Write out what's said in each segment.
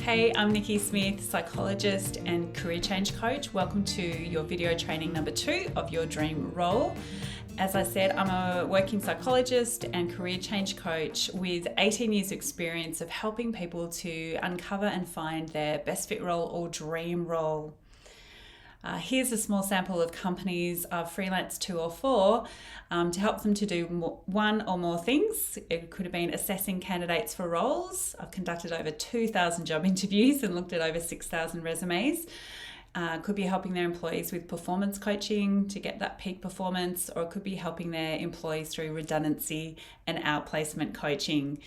Hey, I'm Nikki Smith, psychologist and career change coach. Welcome to your video training number 2 of your dream role. As I said, I'm a working psychologist and career change coach with 18 years experience of helping people to uncover and find their best fit role or dream role. Here's a small sample of companies I've freelanced 2 or 4 to help them to do one or more things. It could have been assessing candidates for roles. I've conducted over 2,000 job interviews and looked at over 6,000 resumes. Could be helping their employees with performance coaching to get that peak performance, or it could be helping their employees through redundancy and outplacement coaching.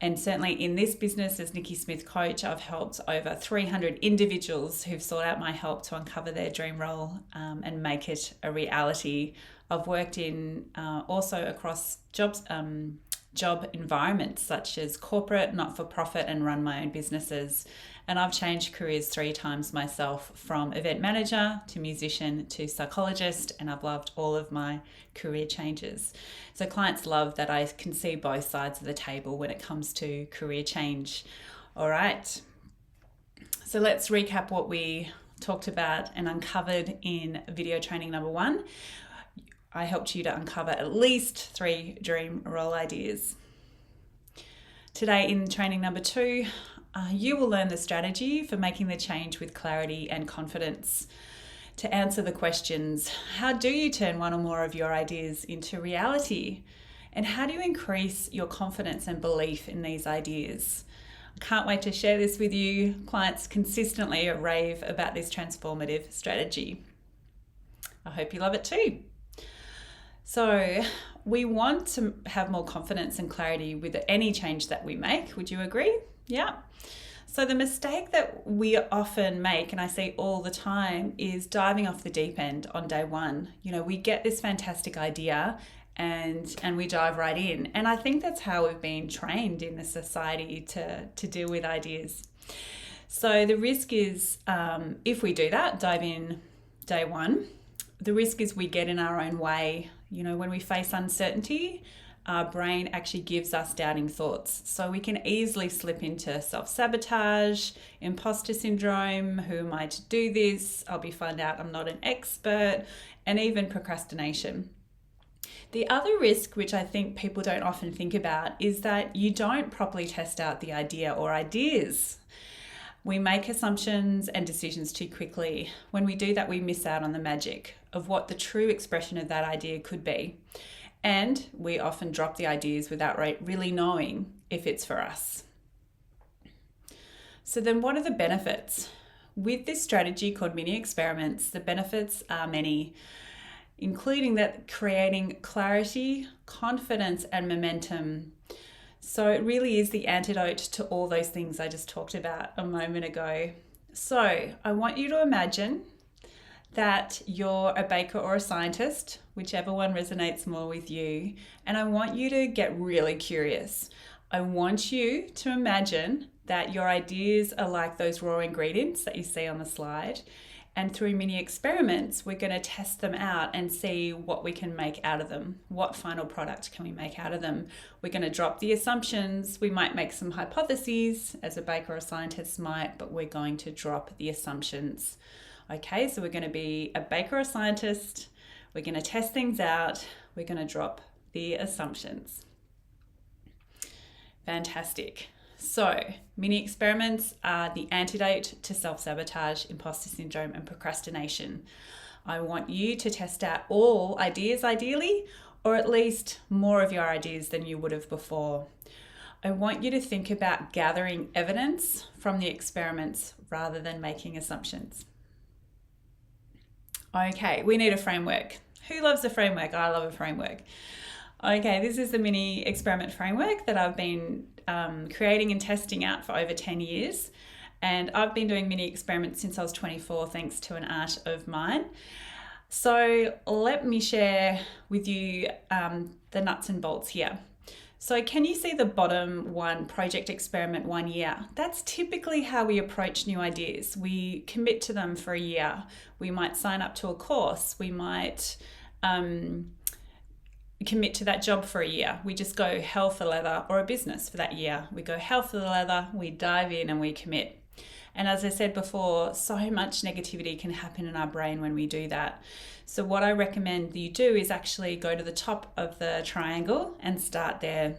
And certainly in this business as Nikki Smith Coach, I've helped over 300 individuals who've sought out my help to uncover their dream role and make it a reality. I've worked in also across job environments such as corporate, not-for-profit, and run my own businesses. And I've changed careers 3 times myself, from event manager to musician to psychologist, and I've loved all of my career changes. So clients love that I can see both sides of the table when it comes to career change. All right, so let's recap what we talked about and uncovered in video training number 1. I helped you to uncover at least 3 dream role ideas. Today in training number 2, you will learn the strategy for making the change with clarity and confidence. To answer the questions, how do you turn one or more of your ideas into reality? And how do you increase your confidence and belief in these ideas? I can't wait to share this with you. Clients consistently rave about this transformative strategy. I hope you love it too. So we want to have more confidence and clarity with any change that we make. Would you agree? Yeah. So the mistake that we often make, and I see all the time, is diving off the deep end on day 1. You know, we get this fantastic idea and we dive right in. And I think that's how we've been trained in the society to deal with ideas. So the risk is, if we do that, dive in day 1, the risk is we get in our own way. You know, when we face uncertainty, our brain actually gives us doubting thoughts. So we can easily slip into self-sabotage, imposter syndrome, who am I to do this? I'll find out I'm not an expert, and even procrastination. The other risk, which I think people don't often think about, is that you don't properly test out the idea or ideas. We make assumptions and decisions too quickly. When we do that, we miss out on the magic of what the true expression of that idea could be. And we often drop the ideas without really knowing if it's for us. So then what are the benefits? With this strategy called mini experiments, the benefits are many, including that creating clarity, confidence, and momentum. So it really is the antidote to all those things I just talked about a moment ago. So I want you to imagine that you're a baker or a scientist, whichever one resonates more with you. And I want you to get really curious. I want you to imagine that your ideas are like those raw ingredients that you see on the slide. And through mini experiments, we're going to test them out and see what we can make out of them. What final product can we make out of them? We're going to drop the assumptions. We might make some hypotheses, as a baker or a scientist might, but we're going to drop the assumptions. Okay, so we're going to be a baker or scientist. We're going to test things out. We're going to drop the assumptions. Fantastic. So, mini experiments are the antidote to self-sabotage, imposter syndrome, and procrastination. I want you to test out all ideas ideally, or at least more of your ideas than you would have before. I want you to think about gathering evidence from the experiments rather than making assumptions. Okay, we need a framework. Who loves a framework? I love a framework. Okay, this is the mini experiment framework that I've been creating and testing out for over 10 years. And I've been doing mini experiments since I was 24, thanks to an aunt of mine. So let me share with you the nuts and bolts here. So can you see the bottom one, project experiment 1 year? That's typically how we approach new ideas. We commit to them for a year. We might sign up to a course. We might commit to that job for a year. We just go hell for leather, or a business for that year. We go hell for the leather, we dive in and we commit. And as I said before, so much negativity can happen in our brain when we do that. So what I recommend you do is actually go to the top of the triangle and start there.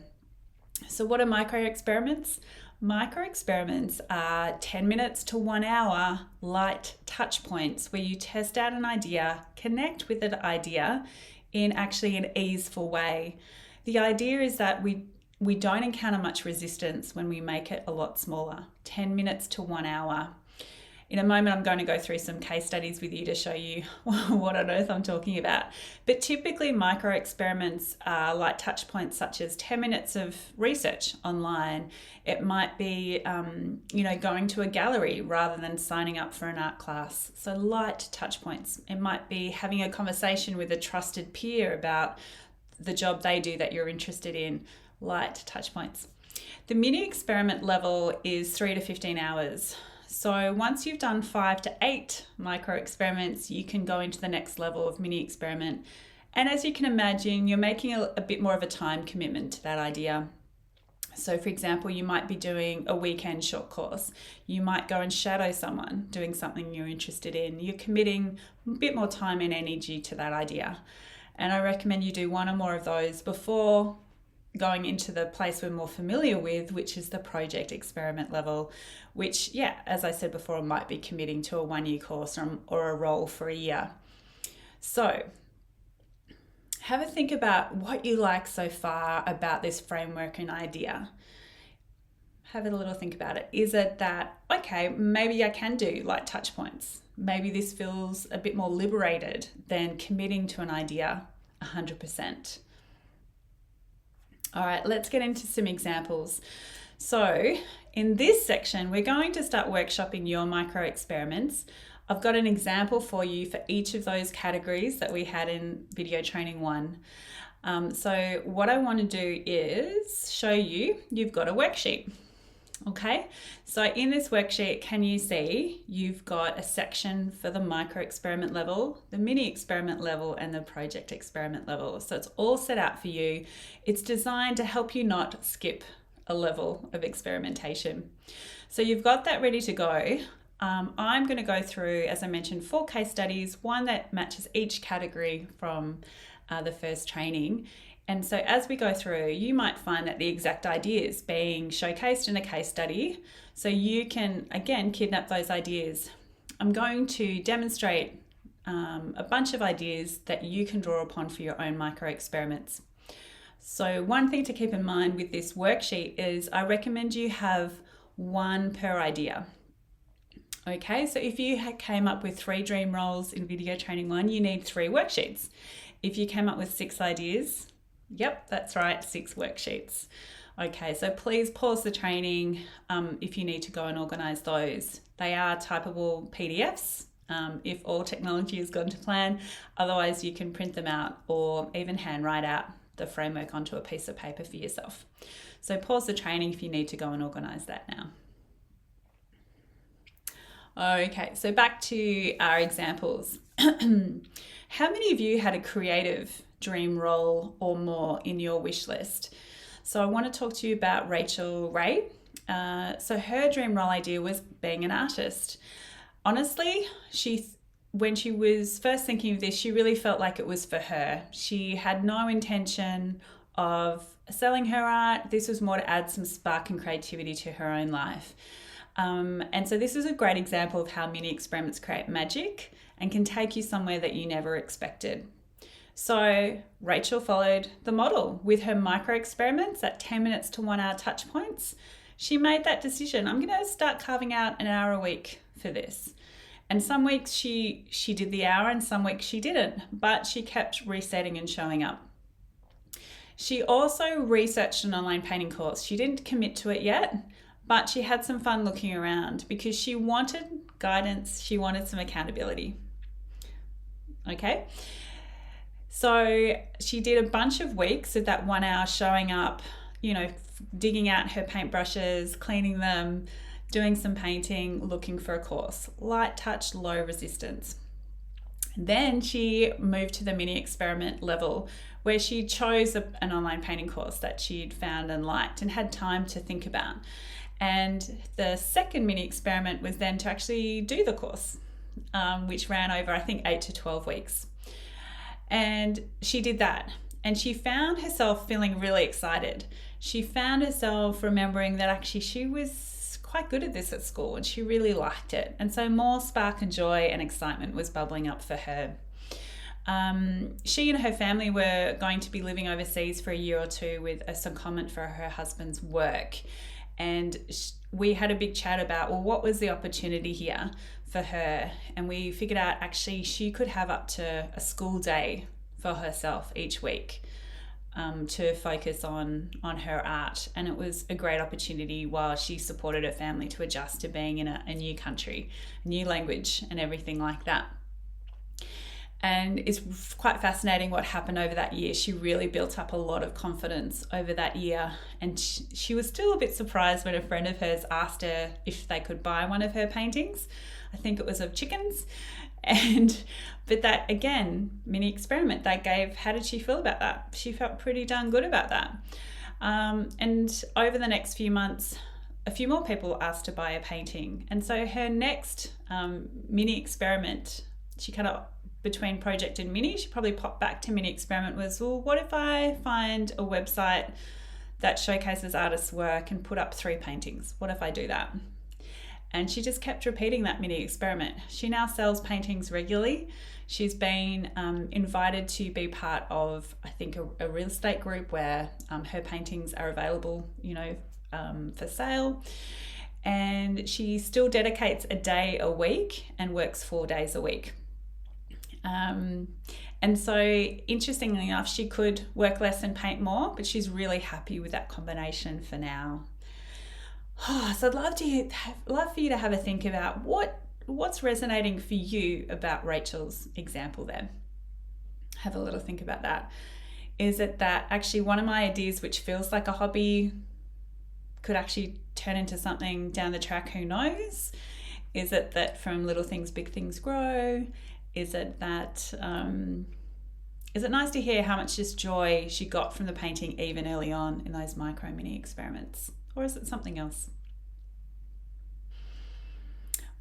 So what are micro experiments? Micro experiments are 10 minutes to 1 hour light touch points where you test out an idea, connect with an idea in actually an easeful way. The idea is that we don't encounter much resistance when we make it a lot smaller, 10 minutes to 1 hour. In a moment, I'm going to go through some case studies with you to show you what on earth I'm talking about. But typically micro experiments are like touch points such as 10 minutes of research online. It might be, going to a gallery rather than signing up for an art class. So light touch points. It might be having a conversation with a trusted peer about the job they do that you're interested in. Light touch points. The mini experiment level is 3 to 15 hours. So once you've done 5 to 8 micro experiments, you can go into the next level of mini experiment. And as you can imagine, you're making a bit more of a time commitment to that idea. So for example, you might be doing a weekend short course. You might go and shadow someone doing something you're interested in. You're committing a bit more time and energy to that idea. And I recommend you do one or more of those before going into the place we're more familiar with, which is the project experiment level, which, as I said before, might be committing to a 1-year course or a role for a year. So have a think about what you like so far about this framework and idea. Have a little think about it. Is it that, okay, maybe I can do like touch points. Maybe this feels a bit more liberated than committing to an idea 100%. All right, let's get into some examples. So in this section, we're going to start workshopping your micro experiments. I've got an example for you for each of those categories that we had in video training 1. So what I want to do is show you, you've got a worksheet. Okay, so in this worksheet, can you see you've got a section for the micro experiment level, the mini experiment level, and the project experiment level. So it's all set out for you. It's designed to help you not skip a level of experimentation. So you've got that ready to go. I'm going to go through, as I mentioned, 4 case studies, one that matches each category from the first training. And so as we go through, you might find that the exact ideas being showcased in a case study, so you can, again, kidnap those ideas. I'm going to demonstrate a bunch of ideas that you can draw upon for your own micro experiments. So one thing to keep in mind with this worksheet is I recommend you have 1 per idea. Okay, so if you came up with 3 dream roles in video training 1, you need 3 worksheets. If you came up with 6 ideas, yep, that's right, 6 worksheets. Okay, so please pause the training if you need to go and organise those. They are typable PDFs if all technology has gone to plan. Otherwise, you can print them out or even handwrite out the framework onto a piece of paper for yourself. So pause the training if you need to go and organise that now. Okay, so back to our examples. How many of you had a creative dream role or more in your wish list? So I want to talk to you about Rachel Ray. So her dream role idea was being an artist. Honestly, when she was first thinking of this, she really felt like it was for her. She had no intention of selling her art. This was more to add some spark and creativity to her own life. And so this is a great example of how mini experiments create magic and can take you somewhere that you never expected. So Rachel followed the model with her micro experiments at 10 minutes to 1 hour touch points. She made that decision. I'm going to start carving out an hour a week for this. And some weeks she did the hour and some weeks she didn't, but she kept resetting and showing up. She also researched an online painting course. She didn't commit to it yet, but she had some fun looking around because she wanted guidance. She wanted some accountability. Okay. So she did a bunch of weeks of that 1 hour showing up, digging out her paintbrushes, cleaning them, doing some painting, looking for a course. Light touch, low resistance. Then she moved to the mini experiment level where she chose an online painting course that she'd found and liked and had time to think about. And the second mini experiment was then to actually do the course, which ran over, I think, 8 to 12 weeks. And she did that. And she found herself feeling really excited. She found herself remembering that actually she was quite good at this at school and she really liked it. And so more spark and joy and excitement was bubbling up for her. She and her family were going to be living overseas for a year or two with a secondment for her husband's work. And we had a big chat about, well, what was the opportunity here for her? And we figured out actually she could have up to a school day for herself each week to focus on her art. And it was a great opportunity while she supported her family to adjust to being in a new country, new language and everything like that. And it's quite fascinating what happened over that year. She really built up a lot of confidence over that year. And she was still a bit surprised when a friend of hers asked her if they could buy one of her paintings. I think it was of chickens. But that, again, mini experiment they gave, how did she feel about that? She felt pretty darn good about that. And over the next few months, a few more people asked to buy a painting. And so her next mini experiment, she kind of, between project and mini, she probably popped back to mini experiment was, well, what if I find a website that showcases artists' work and put up 3 paintings? What if I do that? And she just kept repeating that mini experiment. She now sells paintings regularly. She's been invited to be part of, I think, a real estate group where her paintings are available, for sale. And she still dedicates a day a week and works 4 days a week. And so interestingly enough, she could work less and paint more, but she's really happy with that combination for now. So I'd love for you to have a think about what's resonating for you about Rachel's example there. Have a little think about that. Is it that actually one of my ideas, which feels like a hobby, could actually turn into something down the track? Who knows? Is it that from little things, big things grow? Is it that, is it nice to hear how much just joy she got from the painting even early on in those micro mini experiments? Or is it something else?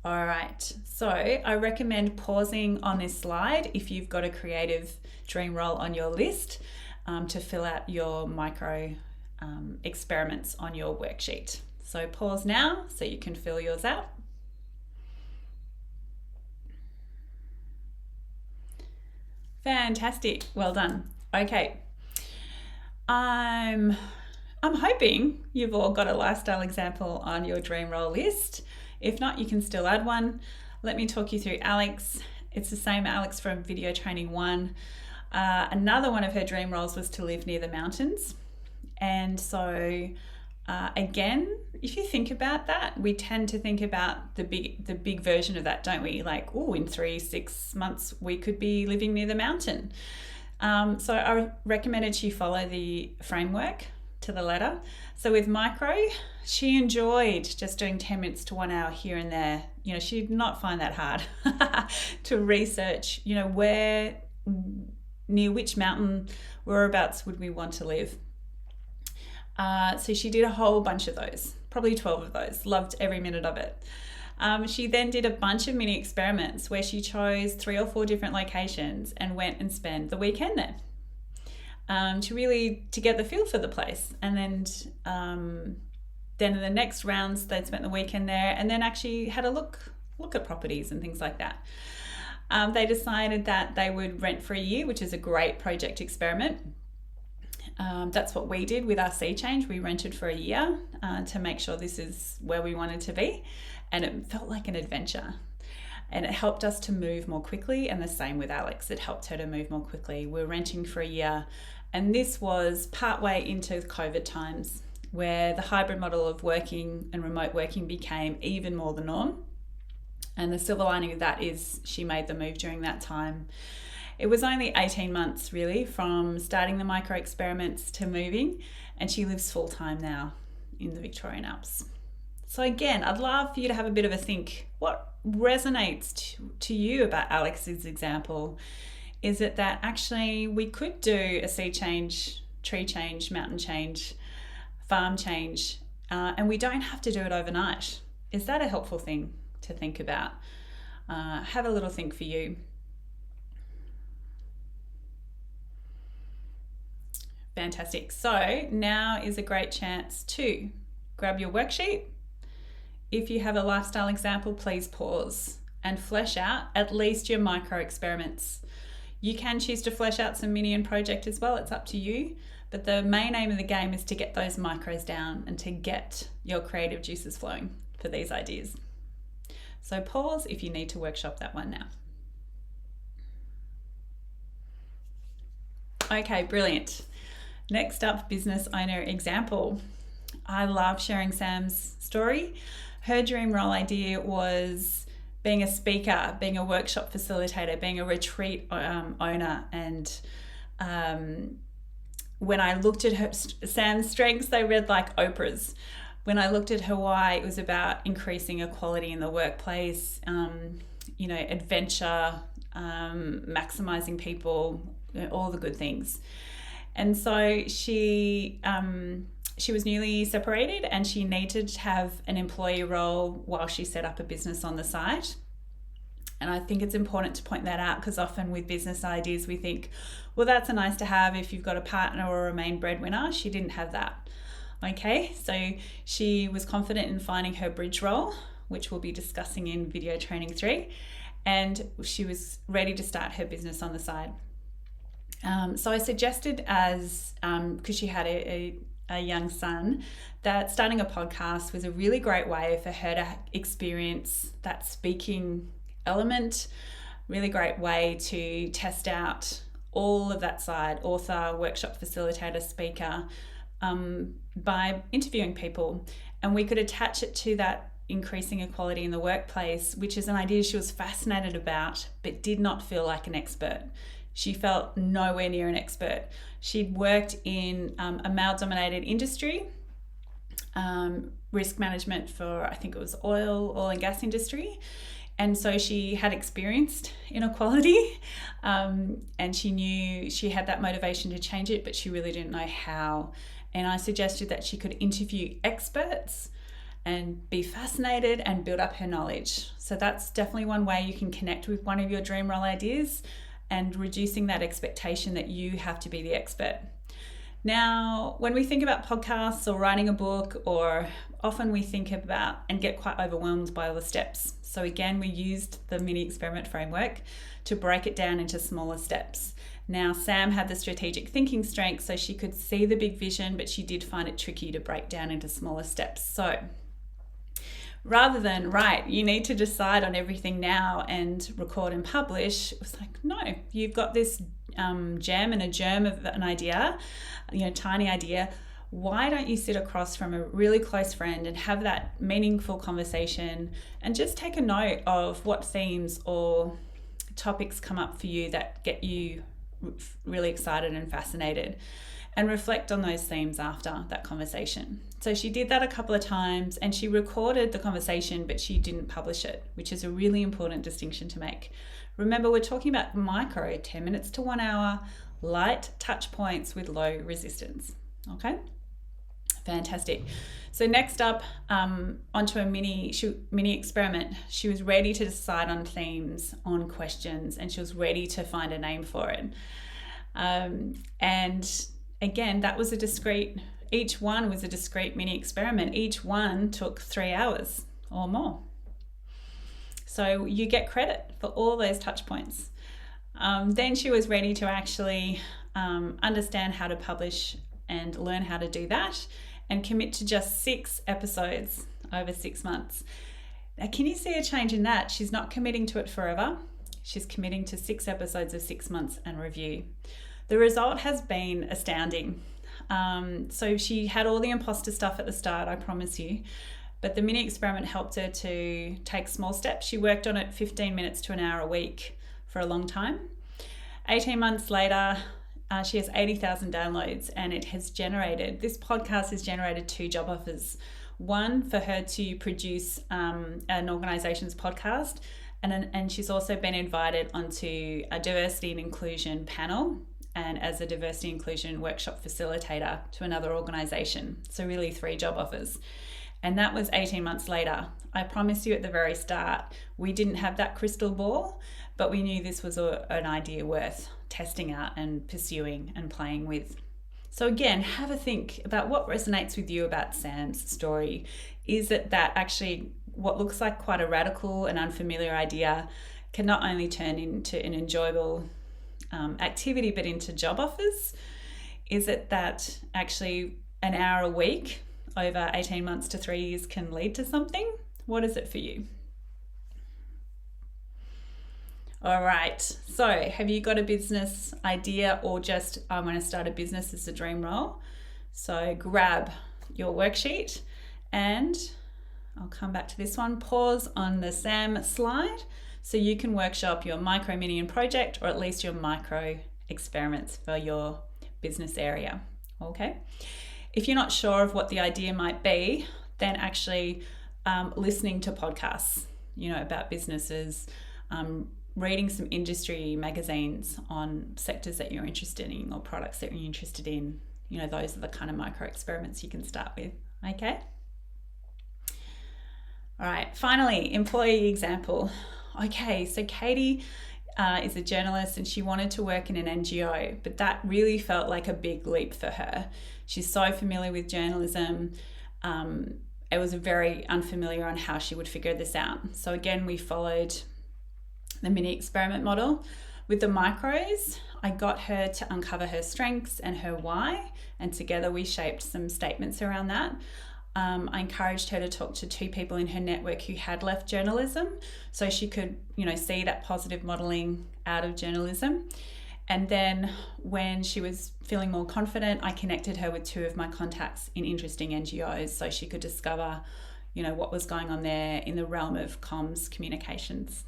All right, so I recommend pausing on this slide if you've got a creative dream role on your list to fill out your micro experiments on your worksheet. So pause now so you can fill yours out. Fantastic, well done. Okay, I'm hoping you've all got a lifestyle example on your dream role list. If not, you can still add one. Let me talk you through Alex. It's the same Alex from Video Training 1. Another one of her dream roles was to live near the mountains. And so again, if you think about that, we tend to think about the big version of that, don't we? Like, oh, in 3-6 months, we could be living near the mountain. So I recommended she follow the framework to the letter. So with micro, she enjoyed just doing 10 minutes to 1 hour here and there. She did not find that hard to research, where, near which mountain, whereabouts would we want to live. So she did a whole bunch of those, probably 12 of those, loved every minute of it. She then did a bunch of mini experiments where she chose 3 or 4 different locations and went and spent the weekend there to get the feel for the place. And then in the next rounds, they'd spent the weekend there and then actually had a look at properties and things like that. They decided that they would rent for a year, which is a great project experiment. That's what we did with our sea change. We rented for a year to make sure this is where we wanted to be, and it felt like an adventure, and it helped us to move more quickly. And the same with Alex, it helped her to move more quickly. We're renting for a year, and this was partway into COVID times where the hybrid model of working and remote working became even more the norm. And the silver lining of that is she made the move during that time. It was only 18 months really from starting the micro experiments to moving, and she lives full time now in the Victorian Alps. So again, I'd love for you to have a bit of a think. What resonates to you about Alex's example? Is it that actually we could do a sea change, tree change, mountain change, farm change And we don't have to do it overnight. Is that a helpful thing to think about? Have a little think for you. Fantastic. So now is a great chance to grab your worksheet. If you have a lifestyle example, please pause and flesh out at least your micro experiments. You can choose to flesh out some mini and project as well. It's up to you. But the main aim of the game is to get those micros down and to get your creative juices flowing for these ideas. So pause if you need to workshop that one now. Okay, brilliant. Next up, business owner example. I love sharing Sam's story. Her dream role idea was being a speaker, being a workshop facilitator, being a retreat owner. And when I looked at Sam's strengths, they read like Oprah's. When I looked at her why, it was about increasing equality in the workplace, adventure, maximizing people, all the good things. And so she was newly separated and she needed to have an employee role while she set up a business on the side. And I think it's important to point that out because often with business ideas we think, well, that's a nice to have if you've got a partner or a main breadwinner. She didn't have that. Okay, so she was confident in finding her bridge role, which we'll be discussing in video training 3, and she was ready to start her business on the side. So I suggested because she had a young son, that starting a podcast was a really great way for her to experience that speaking element, really great way to test out all of that side, author, workshop facilitator, speaker, by interviewing people. And we could attach it to that increasing equality in the workplace, which is an idea she was fascinated about, but did not feel like an expert. She felt nowhere near an expert. She'd worked in a male-dominated industry, risk management for, I think it was oil and gas industry. And so she had experienced inequality, and she knew she had that motivation to change it, but she really didn't know how. And I suggested that she could interview experts and be fascinated and build up her knowledge. So that's definitely one way you can connect with one of your dream role ideas, and reducing that expectation that you have to be the expert. Now, when we think about podcasts or writing a book, or often we think about and get quite overwhelmed by all the steps. So again, we used the mini experiment framework to break it down into smaller steps. Now, Sam had the strategic thinking strength, so she could see the big vision, but she did find it tricky to break down into smaller steps. So rather than, right, you need to decide on everything now and record and publish, it was like, no, you've got this gem and a germ of an idea, tiny idea. Why don't you sit across from a really close friend and have that meaningful conversation and just take a note of what themes or topics come up for you that get you really excited and fascinated, and reflect on those themes after that conversation. So she did that a couple of times and she recorded the conversation, but she didn't publish it, which is a really important distinction to make. Remember, we're talking about micro, 10 minutes to 1 hour, light touch points with low resistance. Okay, fantastic. So next up, onto a mini experiment. She was ready to decide on themes, on questions, and she was ready to find a name for it. And again, that was each one was a discrete mini experiment. Each one took 3 hours or more. So you get credit for all those touch points. Then she was ready to actually understand how to publish and learn how to do that, and commit to just 6 episodes over 6 months. Now, can you see a change in that? She's not committing to it forever. She's committing to 6 episodes of 6 months and review. The result has been astounding. So she had all the imposter stuff at the start, I promise you, but the mini experiment helped her to take small steps. She worked on it 15 minutes to an hour a week for a long time. 18 months later, she has 80,000 downloads, and this podcast has generated 2 job offers. One for her to produce an organization's podcast, and she's also been invited onto a diversity and inclusion panel and as a diversity inclusion workshop facilitator to another organisation. So really 3 job offers. And that was 18 months later. I promised you at the very start, we didn't have that crystal ball, but we knew this was an idea worth testing out and pursuing and playing with. So again, have a think about what resonates with you about Sam's story. Is it that actually what looks like quite a radical and unfamiliar idea can not only turn into an enjoyable activity, but into job offers? Is it that actually an hour a week over 18 months to 3 years can lead to something? What is it for you? All right, so have you got a business idea, or just I want to start a business as a dream role? So grab your worksheet and I'll come back to this one. Pause on the Sam slide so you can workshop your micro, mini and project, or at least your micro experiments for your business area. Okay. If you're not sure of what the idea might be, then actually listening to podcasts, about businesses, reading some industry magazines on sectors that you're interested in or products that you're interested in, those are the kind of micro experiments you can start with. Okay. All right. Finally, employee example. Okay. So Katie is a journalist and she wanted to work in an NGO, but that really felt like a big leap for her. She's so familiar with journalism. It was very unfamiliar on how she would figure this out. So again, we followed the mini experiment model. With the micros, I got her to uncover her strengths and her why, and together we shaped some statements around that. I encouraged her to talk to 2 people in her network who had left journalism, so she could, see that positive modeling out of journalism. And then when she was feeling more confident, I connected her with 2 of my contacts in interesting NGOs so she could discover, what was going on there in the realm of comms communications.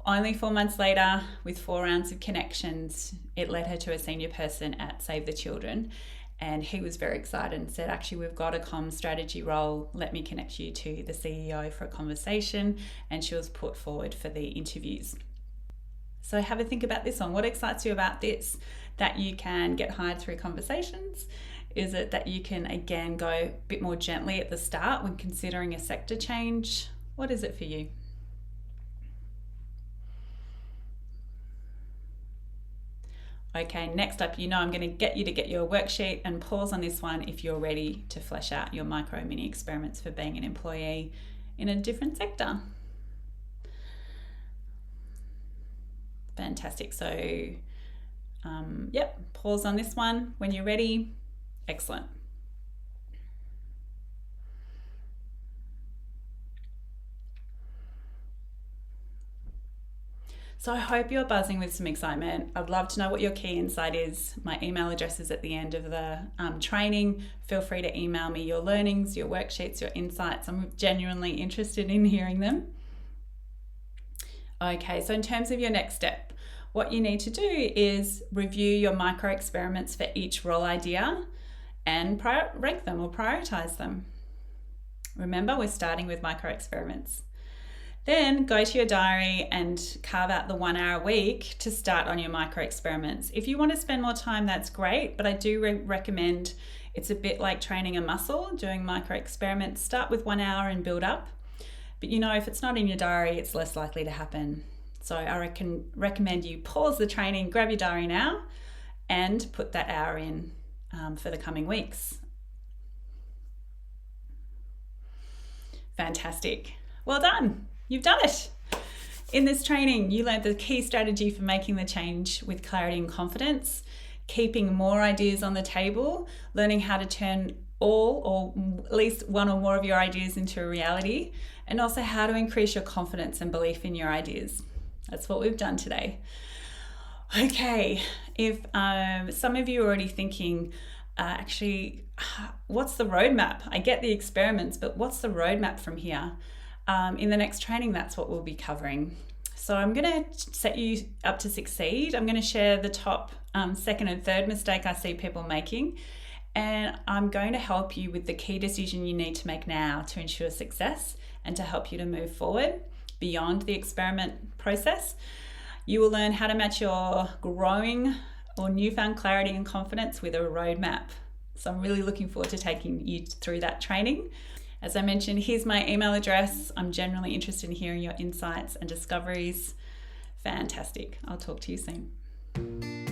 Only 4 months later, with 4 rounds of connections, it led her to a senior person at Save the Children. And he was very excited and said, actually, we've got a comms strategy role. Let me connect you to the CEO for a conversation. And she was put forward for the interviews. So have a think about this one. What excites you about this? That you can get hired through conversations? Is it that you can, again, go a bit more gently at the start when considering a sector change? What is it for you? Okay, next up, I'm going to get you to get your worksheet and pause on this one if you're ready to flesh out your micro mini experiments for being an employee in a different sector. Fantastic. So, pause on this one when you're ready. Excellent. So I hope you're buzzing with some excitement. I'd love to know what your key insight is. My email address is at the end of the training. Feel free to email me your learnings, your worksheets, your insights. I'm genuinely interested in hearing them. Okay, so in terms of your next step, what you need to do is review your micro experiments for each role idea and rank them or prioritize them. Remember, we're starting with micro experiments. Then go to your diary and carve out the 1 hour a week to start on your micro experiments. If you want to spend more time, that's great, but I do recommend, it's a bit like training a muscle, doing micro experiments. Start with 1 hour and build up. But if it's not in your diary, it's less likely to happen. So I recommend you pause the training, grab your diary now, and put that hour in for the coming weeks. Fantastic. Well done. You've done it. In this training, you learned the key strategy for making the change with clarity and confidence, keeping more ideas on the table, learning how to turn all or at least one or more of your ideas into a reality, and also how to increase your confidence and belief in your ideas. That's what we've done today. Okay, if some of you are already thinking, what's the roadmap? I get the experiments, but what's the roadmap from here? In the next training, that's what we'll be covering. So I'm going to set you up to succeed. I'm going to share the top second and third mistake I see people making, and I'm going to help you with the key decision you need to make now to ensure success and to help you to move forward beyond the experiment process. You will learn how to match your growing or newfound clarity and confidence with a roadmap. So I'm really looking forward to taking you through that training. As I mentioned, here's my email address. I'm generally interested in hearing your insights and discoveries. Fantastic. I'll talk to you soon.